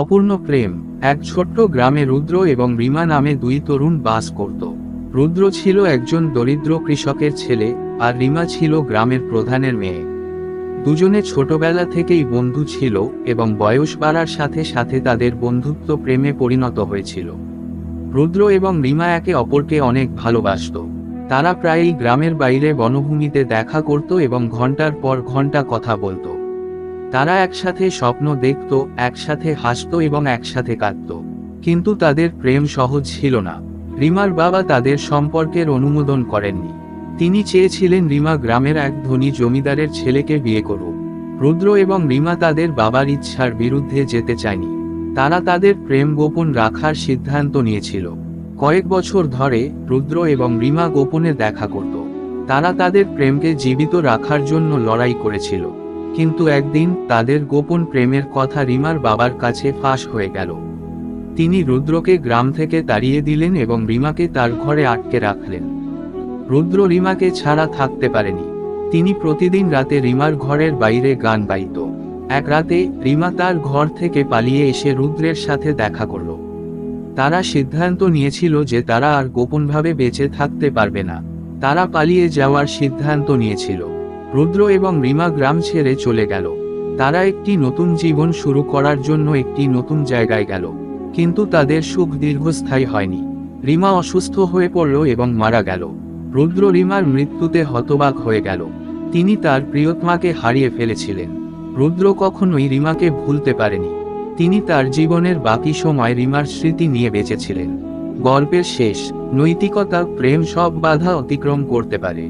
অপূর্ণ প্রেম। এক ছোট্ট গ্রামে রুদ্র এবং রিমা নামে দুই তরুণ বাস করত। রুদ্র ছিল একজন দরিদ্র কৃষকের ছেলে, আর রিমা ছিল গ্রামের প্রধানের মেয়ে। দুজনে ছোটবেলা থেকেই বন্ধু ছিল, এবং বয়স বাড়ার সাথে সাথে তাদের বন্ধুত্ব প্রেমে পরিণত হয়েছিল। রুদ্র এবং রিমা একে অপরকে অনেক ভালোবাসত। তারা প্রায়ই গ্রামের বাইরে বনভূমিতে দেখা করত এবং ঘন্টার পর ঘন্টা কথা বলতো। তারা একসাথে স্বপ্ন দেখত, একসাথে হাসত এবং একসাথে কাঁদত। কিন্তু তাদের প্রেম সহজ ছিল না। রিমার বাবা তাদের সম্পর্কের অনুমোদন করেননি। তিনি চেয়েছিলেন রিমা গ্রামের এক ধনী জমিদারের ছেলেকে বিয়ে করুক। রুদ্র এবং রিমা তাদের বাবার ইচ্ছার বিরুদ্ধে যেতে চায়নি। তারা তাদের প্রেম গোপন রাখার সিদ্ধান্ত নিয়েছিল। কয়েক বছর ধরে রুদ্র এবং রিমা গোপনে দেখা করত। তারা তাদের প্রেমকে জীবিত রাখার জন্য লড়াই করেছিল। কিন্তু একদিন তাদের গোপন প্রেমের কথা রিমার বাবার কাছে ফাঁস হয়ে গেল। তিনি রুদ্রকে গ্রাম থেকে তাড়িয়ে দিলেন এবং রিমাকে তার ঘরে আটকে রাখলেন। রুদ্র রিমাকে ছাড়া থাকতে পারেনি। তিনি প্রতিদিন রাতে রিমার ঘরের বাইরে গান গাইত। এক রাতে রিমা তার ঘর থেকে পালিয়ে এসে রুদ্রের সাথে দেখা করল। তারা সিদ্ধান্ত নিয়েছিল যে তারা আর গোপনভাবে বেঁচে থাকতে পারবে না। তারা পালিয়ে যাওয়ার সিদ্ধান্ত নিয়েছিল। রুদ্র এবং রিমা গ্রাম ছেড়ে চলে গেল। তারা একটি নতুন জীবন শুরু করার জন্য একটি নতুন জায়গায় গেল। কিন্তু তাদের সুখ দীর্ঘস্থায়ী হয়নি। রিমা অসুস্থ হয়ে পড়ল এবং মারা গেল। রুদ্র রিমার মৃত্যুতে হতবাক হয়ে গেল। তিনি তার প্রিয়তমাকে হারিয়ে ফেলেছিলেন। রুদ্র কখনোই রিমাকে ভুলতে পারেনি। তিনি তার জীবনের বাকি সময় রিমার স্মৃতি নিয়ে বেঁচেছিলেন। গল্পের শেষ। নৈতিকতা: প্রেম সব বাধা অতিক্রম করতে পারে।